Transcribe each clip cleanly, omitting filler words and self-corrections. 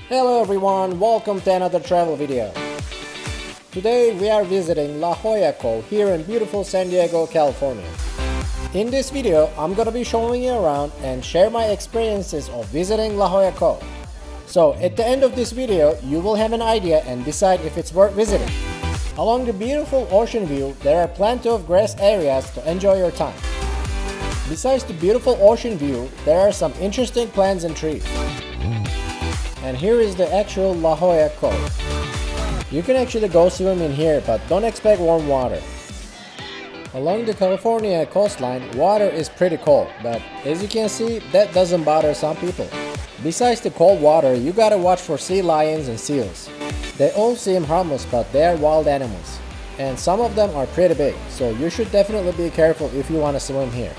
Hello everyone, welcome to another travel video. Today we are visiting La Jolla Cove here in beautiful San Diego, California. In this video, I'm gonna be showing you around and share my experiences of visiting La Jolla Cove. So at the end of this video, you will have an idea and decide if it's worth visiting. Along the beautiful ocean view, there are plenty of grass areas to enjoy your time. Besides the beautiful ocean view, there are some interesting plants and trees. And here is the actual La Jolla Cove. You can actually go swim in here, but don't expect warm water. Along the California coastline, water is pretty cold, but as you can see, that doesn't bother some people. Besides the cold water, you gotta watch for sea lions and seals. They all seem harmless, but they are wild animals. And some of them are pretty big, so you should definitely be careful if you want to swim here.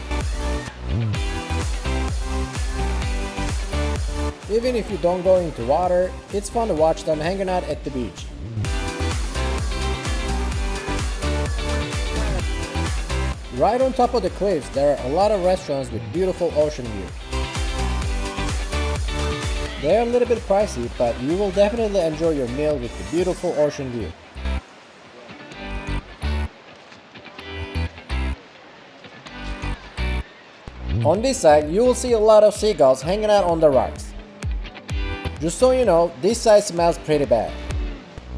Even if you don't go into water, it's fun to watch them hanging out at the beach. Right on top of the cliffs, there are a lot of restaurants with beautiful ocean view. They are a little bit pricey, but you will definitely enjoy your meal with the beautiful ocean view. On this side, you will see a lot of seagulls hanging out on the rocks. Just so you know, this side smells pretty bad.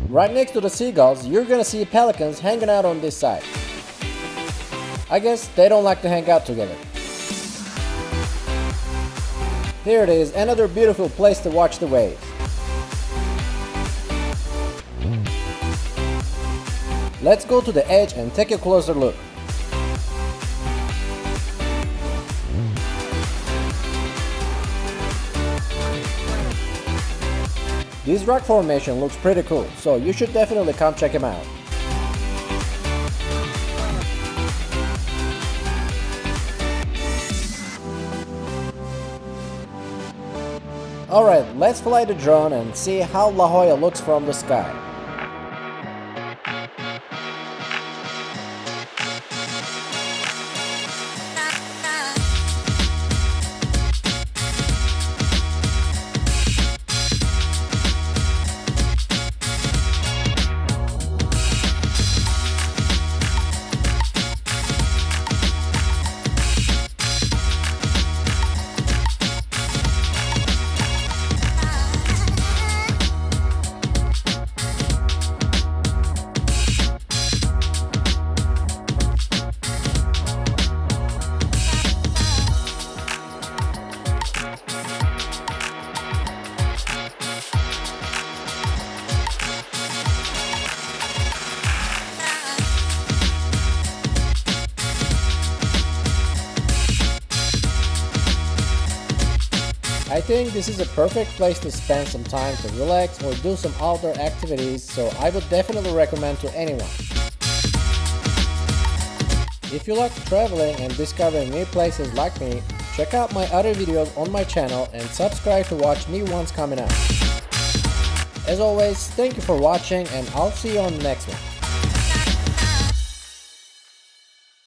Right next to the seagulls, you're gonna see pelicans hanging out on this side. I guess they don't like to hang out together. Here it is, another beautiful place to watch the waves. Let's go to the edge and take a closer look. This rock formation looks pretty cool, so you should definitely come check them out. Alright, let's fly the drone and see how La Jolla looks from the sky. I think this is a perfect place to spend some time to relax or do some outdoor activities, so I would definitely recommend to anyone. If you like traveling and discovering new places like me, check out my other videos on my channel and subscribe to watch new ones coming out. As always, thank you for watching and I'll see you on the next one.